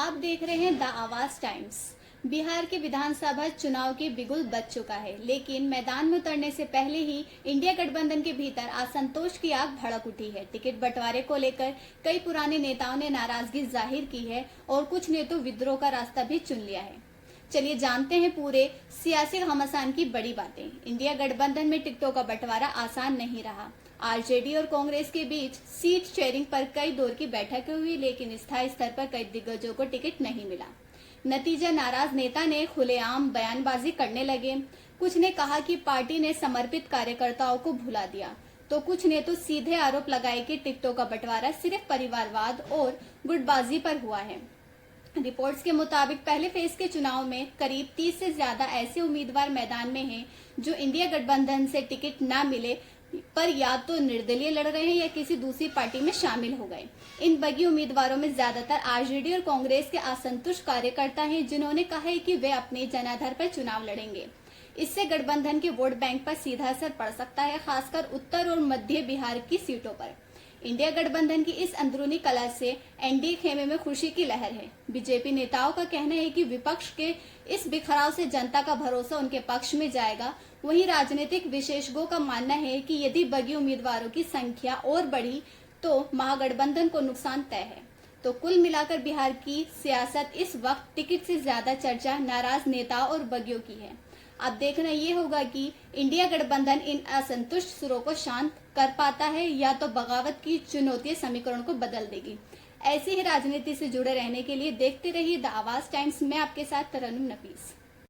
आप देख रहे हैं द आवाज टाइम्स। बिहार के विधानसभा चुनाव के बिगुल बज चुका है, लेकिन मैदान में उतरने से पहले ही इंडिया गठबंधन के भीतर असंतोष की आग भड़क उठी है। टिकट बंटवारे को लेकर कई पुराने नेताओं ने नाराजगी जाहिर की है और कुछ ने तो विद्रोह का रास्ता भी चुन लिया है। चलिए जानते हैं पूरे सियासी घमासान की बड़ी बातें। इंडिया गठबंधन में टिकटों का बंटवारा आसान नहीं रहा। आरजेडी और कांग्रेस के बीच सीट शेयरिंग पर कई दौर की बैठकें हुई, लेकिन स्थायी स्तर पर कई दिग्गजों को टिकट नहीं मिला। नतीजा, नाराज नेता ने खुलेआम बयानबाजी करने लगे। कुछ ने कहा कि पार्टी ने समर्पित कार्यकर्ताओं को भुला दिया, तो कुछ ने तो सीधे आरोप लगाए कि टिकटों का बंटवारा सिर्फ परिवारवाद और गुटबाजी पर हुआ है। रिपोर्ट्स के मुताबिक पहले फेज के चुनाव में करीब 30 से ज्यादा ऐसे उम्मीदवार मैदान में हैं जो इंडिया गठबंधन से टिकट न मिले पर या तो निर्दलीय लड़ रहे हैं या किसी दूसरी पार्टी में शामिल हो गए। इन बगी उम्मीदवारों में ज्यादातर आरजेडी और कांग्रेस के असंतुष्ट कार्यकर्ता हैं, जिन्होंने कहा है कि वे अपने जनाधार पर चुनाव लड़ेंगे। इससे गठबंधन के वोट बैंक पर सीधा असर पड़ सकता है, खासकर उत्तर और मध्य बिहार की सीटों पर। इंडिया गठबंधन की इस अंदरूनी कलह से एनडीए खेमे में खुशी की लहर है। बीजेपी नेताओं का कहना है कि विपक्ष के इस बिखराव से जनता का भरोसा उनके पक्ष में जाएगा। वहीं राजनीतिक विशेषज्ञों का मानना है कि यदि बगी उम्मीदवारों की संख्या और बढ़ी तो महागठबंधन को नुकसान तय है। तो कुल मिलाकर बिहार की सियासत इस वक्त टिकट से ज्यादा चर्चा नाराज नेताओं और बगियों की है। अब देखना ये होगा कि इंडिया गठबंधन इन असंतुष्ट सुरों को शांत कर पाता है या तो बगावत की चुनौती समीकरण को बदल देगी। ऐसी ही राजनीति से जुड़े रहने के लिए देखते रहिए द आवाज टाइम्स में आपके साथ तरन्नुम नफीस।